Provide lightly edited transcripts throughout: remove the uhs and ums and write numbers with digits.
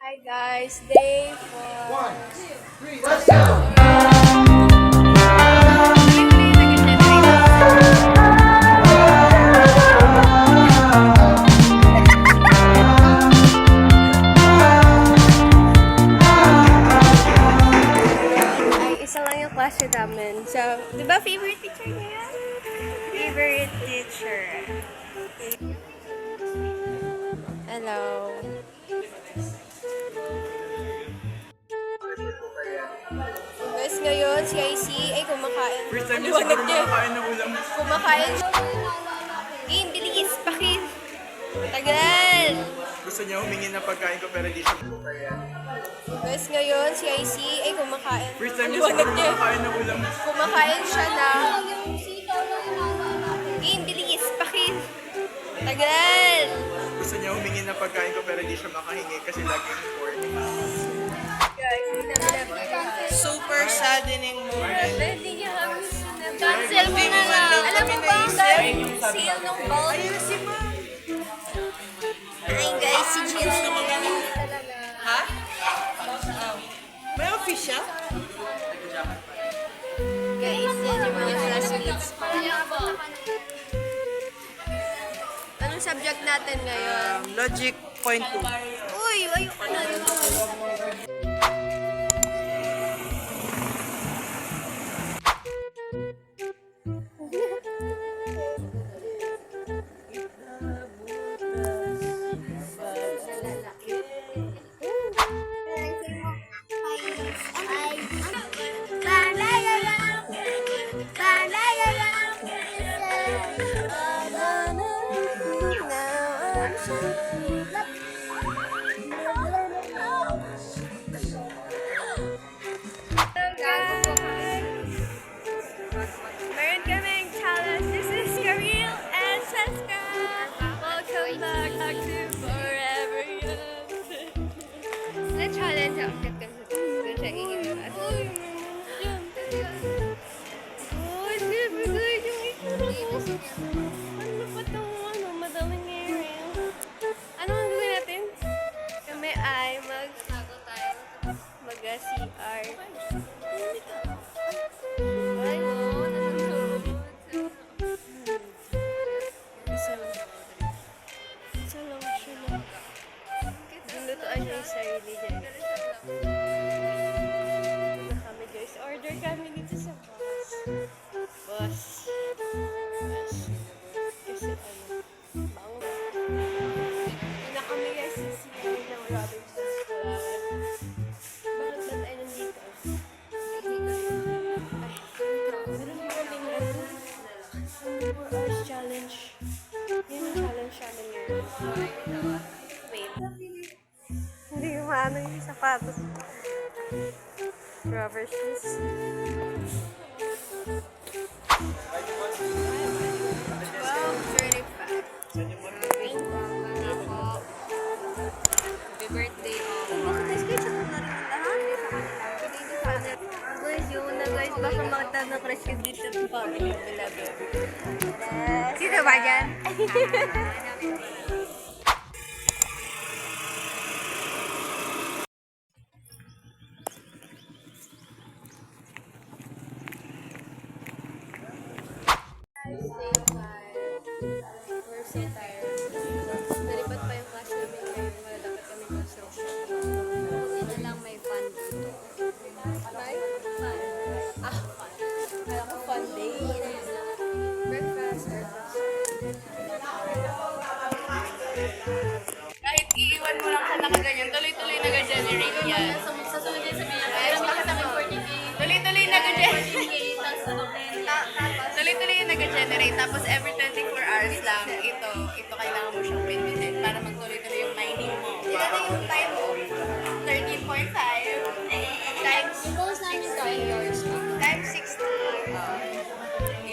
Hi guys, day 4. One, two, three, let's go! Ay, isa lang yung klase namin. So, di ba favorite teacher niya yan? Favorite teacher. Hello. Guys, ngayon, si IC ay kumakain. First time niya siguro makakain ng ulam. Kumakain. Game, bilis, pakil. Tagal. Gusto niya humingi ng pagkain ko pero di siya. Guys, ngayon, si IC ay kumakain. First time niya siguro makakain ng ulam. Kumakain siya na. Game, bilis, pakil. Tagal. Gusto niya humingi ng pagkain ko pero di siya makahingi kasi laging bored. Super saddening moment. Cancel mo na lang. Alam mo ba ang sale ng bulb? Ayun si Ma. Ay guys, si Jill. Ha? Oh. May official? Guys, yan yung mga classmates ko. Anong subject natin ngayon? Logic point 2. Uy, ayoko na ito. Meron kaming challenge. This is Karil and Seska. Welcome back to Forever Young. Na-challenge ako kasi sa iiwas. Oh, hindi bigay yung ito. Ano ba itong madaling area? Ano ang gawin natin? Kami ay mag-CR. Ay, no, nanonood. Isa lang siya lang. Lutuan niya yung sarili niya. Ito na kami guys. Order kami dito sa boss. Boss. Kasi bango. Ito na kami guys sa CR ng Robinson's Palawan. Bakit ba tayo nandito? Meron mo kaming 4 hours challenge. Yun yung challenge namin ngayon. Wait. Hindi ko maano yung sapatos. Rubber shoes. Wow, 35. Happy birthday. Guys, sa na rin lahat. Guys, yun na guys. Baka makita ng crush ko dito sa family. Sino ba dyan? Nalipat pa yung class namin ngayon. Wala dapat kami construction. Hindi na lang may fun dito. May fun? Ah, fun. Kaya ko fun day. Breakfast. Kahit iiwan mo lang siya nakaganyan, tuloy-tuloy nag-generate yan. Sa sunod din sabihin niya, guys, bakit kami 14K? Tuloy-tuloy nag-generate. Tuloy-tuloy yung nag-generate. Tapos every 24 hours lang, ito kailangan mo siyang pindutin para magtuloy-tuloy yung mining mo. Ilan na yung time mo? 13.5 times Suppose na yung time yours. times 60.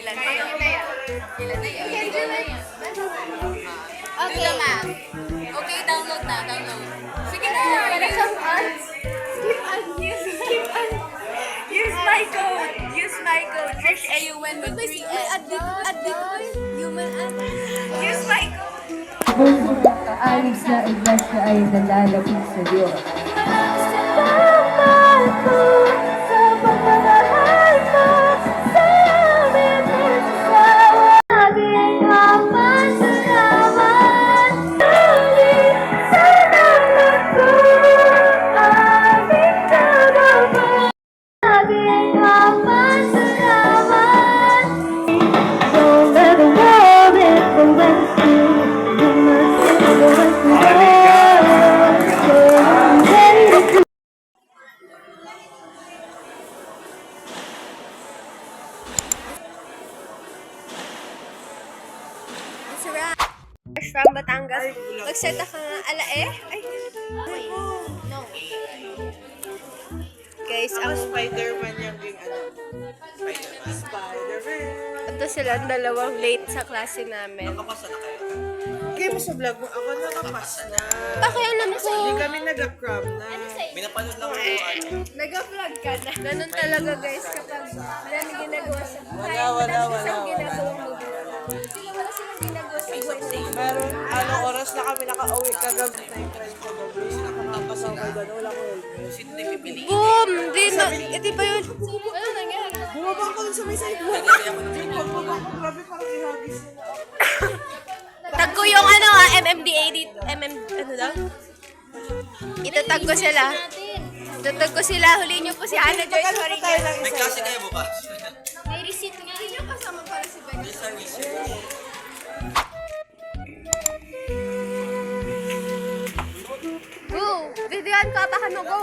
Ilan na yun? Ilan na yun? Ilan na yun? Okay. Do the math. Okay, download na, download. Sige na! Use my code! Use my code! Trish AUN with 3S. Human Use my code! Alis na iglesia ay nalalapit sa Diyos. Mag-set ka nga. Ala eh? Ay. Wait. No. Guys, Ako ang Spider-Man yung ging ano. Spider-Man. ito silang dalawang late sa klase namin. Game mo sa vlog mo. Ako nakapas na. Pakialam ko. Hindi kami nag-crop na. Pinapanood lang ako Nag-vlog ka na. Ganun talaga guys kapag marami ginagawa sa buhay. Wala. Ginagawang mabuhay. Wala silang ginagawa sa buhay. Meron, anong oras na kami nakauwi kagabi na yung friend ko gabi. Nakakasakay doon. Wala ko helmet. Boom! Di ba yun? Ano nangyari? Bumaba ko dun sa may sidewalk. Yung pagbaba ko, grabe parang ihagis nila ako. Tag ko yung ano MMDA dito. Ano daw? Itatag ko sila. Itatag ko sila. Huli niyo po si Hannah Joy. Sorry Tayo niyo. lang isa. Kasi kayo bukas. May receipt nga. Hindi niyo kasama para si Becky. Go! Vivian, papakan mo. Go!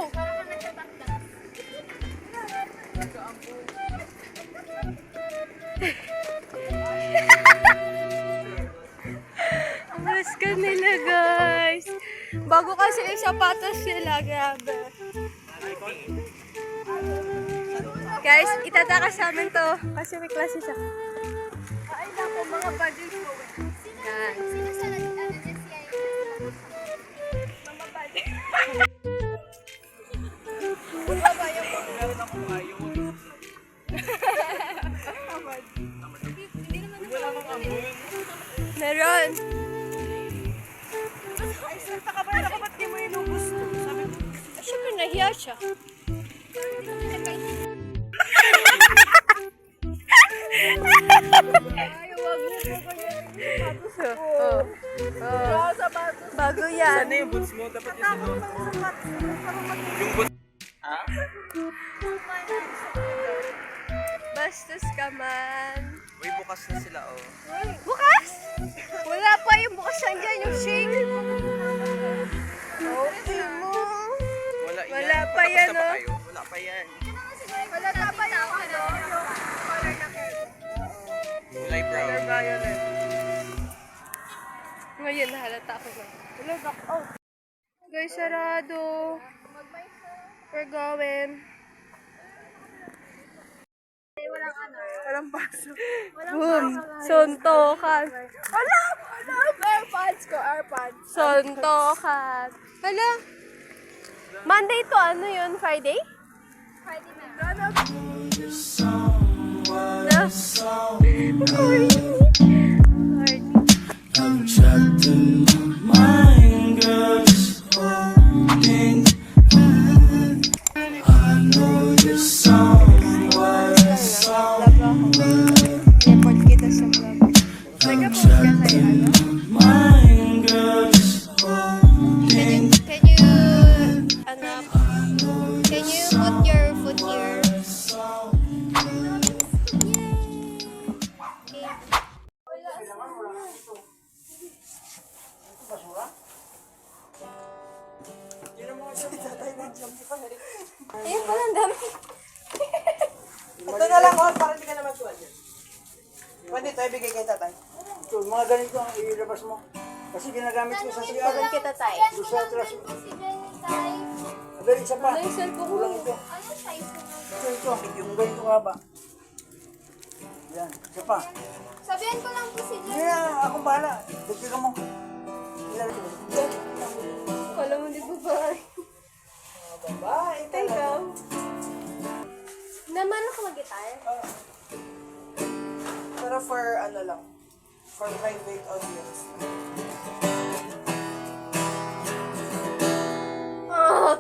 Ang bilis ka nila, guys. Bago kasi yung sapatos nila, grabe. Guys, itatakas namin to kasi may klase siya. Ay, naku, mga buddies ko. Yan. Meron. Ay, salta ka ba? Ako ba't di mo inubos? Sabi ko, Ay, syempre nahiya siya. Oh. Bago yan. Ano yung boots mo? Dapat yung sinuot mo. Yung boots. Ha? Bastos ka man. Uy, bukas na sila oh. Bukas? Wala pa yung bukas nandiyan yung shing. Okay mo. Wala yan. Wala pa Patapos yan, na ba oh. kayo? Wala pa yan. Wala na pa yung ano, yung color na hair. Kulay brown. violet. Ngayon, nahalata ako na. Wala na oh. Guys, sarado. We're going. Walang pasok. Boom! Suntokan. Alam! AirPods ko, AirPods. Suntokan. Hala. Monday to ano yun? Friday? Friday na. I'm trapped in my mind, girl, just holding on. I know your song was Report kita sa vlog. I'm trapped in my mind, girl, just holding. Can you, ano, can you put your foot here? Ayun pala, ang dami. Ito na lang, oh, para hindi ka na magsuwal yan. Pwede ito, ibigay kay tatay. Ito, mga ganito ang ilabas mo. Kasi ginagamit ko sa CR. Pagod kita tayo. Doon sa atras. Dali, isa pa. Ano yung cellphone ko? Kulang ito. Ito. Yung ganito nga ba? Yan, isa pa. Sabihan ko lang po si Hindi na, akong bahala. Dagdagan mo. Ilalagay mo. Kala mo di ba ba? Bye! Teka. Naman ako mag-gitar? Pero for ano lang, for private audience.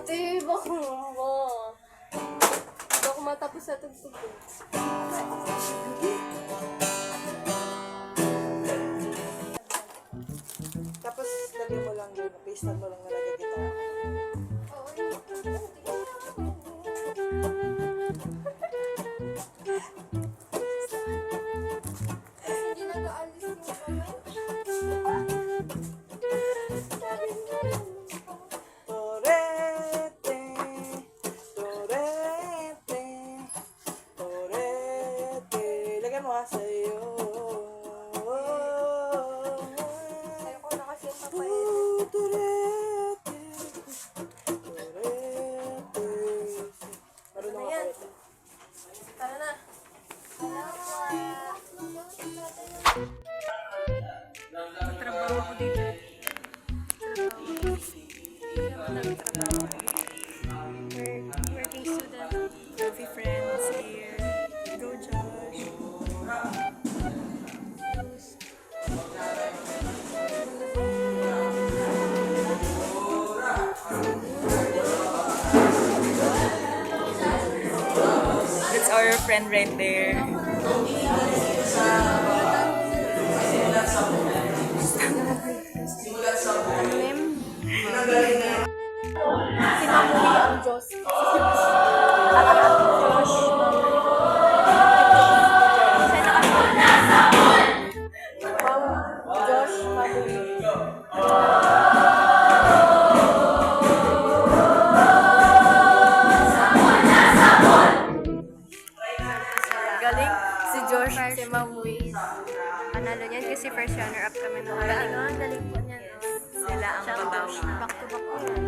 Tibak mo. Baka matapos sa tugtog. Tapos lagyan mo lang yun, pastan mo lang na nagagitara. Hindi nag-aalis yung kamay. Torete, torete, torete. Lagyan mo ha sa'yo. Ayoko na kasi yung papayat. friend right there. Si Mamuli ang Diyos. Josh Mamuli. Galing si Josh, si Mamuli. Panalo niyan kasi first runner-up kami nung galing. Galing po niya. Sila ang babaw. Back to back po yan.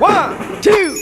One, two,